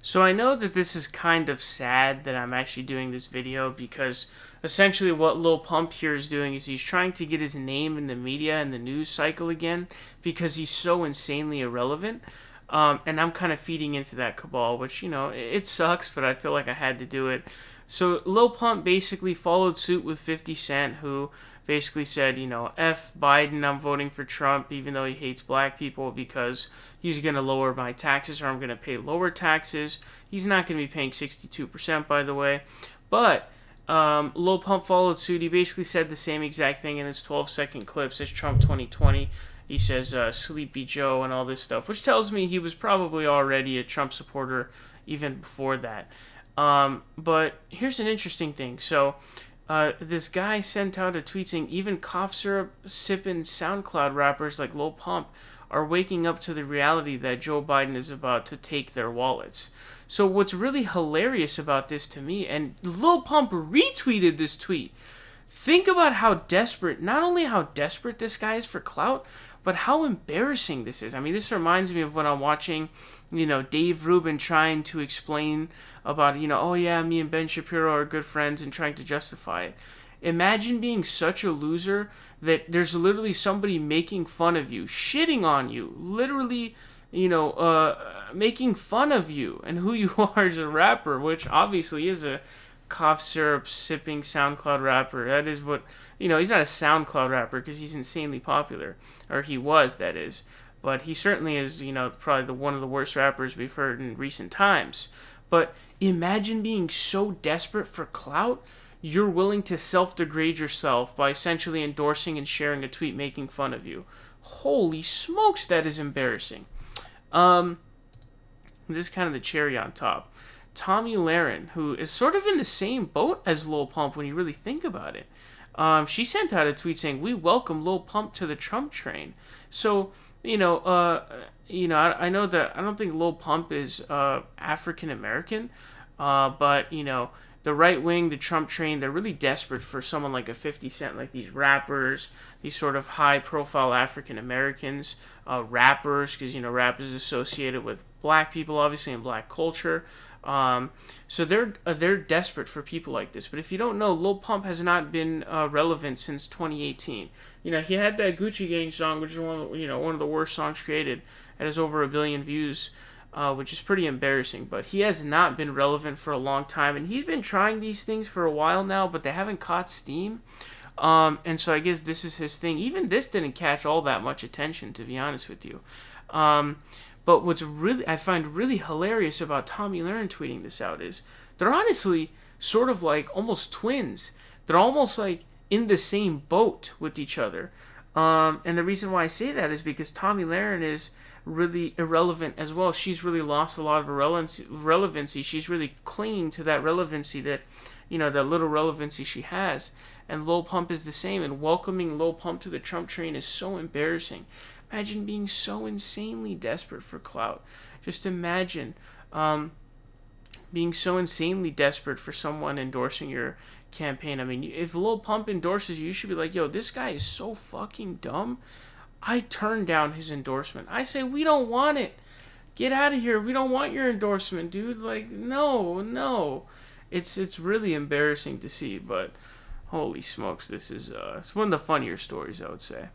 So I know that this is kind of sad that I'm actually doing this video because essentially what Lil Pump here is doing is he's trying to get his name in the media and the news cycle again because he's so insanely irrelevant. And I'm kind of feeding into that cabal, which, it sucks, but I feel like I had to do it. So Lil Pump basically followed suit with 50 Cent, who basically said, F Biden, I'm voting for Trump, even though he hates black people because he's going to lower my taxes or I'm going to pay lower taxes. He's not going to be paying 62%, by the way. But Lil Pump followed suit. He basically said the same exact thing in his 12-second clips as Trump 2020. He says Sleepy Joe and all this stuff, which tells me he was probably already a Trump supporter even before that. But here's an interesting thing. So this guy sent out a tweet saying even cough syrup sipping SoundCloud rappers like Lil Pump are waking up to the reality that Joe Biden is about to take their wallets. So what's really hilarious about this to me, and Lil Pump retweeted this tweet. Think about how desperate, not only how desperate this guy is for clout, but how embarrassing this is. I mean, this reminds me of when I'm watching, Dave Rubin trying to explain about, oh yeah, me and Ben Shapiro are good friends and trying to justify it. Imagine being such a loser that there's literally somebody making fun of you, shitting on you, literally, making fun of you and who you are as a rapper, which obviously is a cough syrup sipping SoundCloud rapper. That is what, he's not a SoundCloud rapper because he's insanely popular, or he was, that is. But he certainly is, probably one of the worst rappers we've heard in recent times. But imagine being so desperate for clout, you're willing to self-degrade yourself by essentially endorsing and sharing a tweet making fun of you. Holy smokes, that is embarrassing. This is kind of the cherry on top. Tomi Lahren, who is sort of in the same boat as Lil Pump when you really think about it. She sent out a tweet saying, "We welcome Lil Pump to the Trump train." So, I know that I don't think Lil Pump is African American, but the right wing, the Trump train, they're really desperate for someone like a 50 Cent, like these rappers, these sort of high-profile African Americans, rappers, because rap is associated with black people, obviously, and black culture. So they're desperate for people like this. But if you don't know, Lil Pump has not been relevant since 2018. He had that Gucci Gang song, which is one of the worst songs created. It has over 1 billion views, which is pretty embarrassing. But he has not been relevant for a long time, and he's been trying these things for a while now, but they haven't caught steam. And so I guess this is his thing. Even this didn't catch all that much attention, to be honest with you. But what's really I find really hilarious about Tomi Lahren tweeting this out is they're honestly sort of like almost twins. They're almost like in the same boat with each other. And the reason why I say that is because Tomi Lahren is really irrelevant as well. She's really lost a lot of relevancy. She's really clinging to that relevancy that little relevancy she has. And Lil Pump is the same. And welcoming Lil Pump to the Trump train is so embarrassing. Imagine being so insanely desperate for clout. Just imagine being so insanely desperate for someone endorsing your campaign. I mean, if Lil Pump endorses you, you should be like, yo, this guy is so fucking dumb. I turn down his endorsement. I say, we don't want it. Get out of here. We don't want your endorsement, dude. Like, no. It's really embarrassing to see, but holy smokes, this is it's one of the funnier stories, I would say.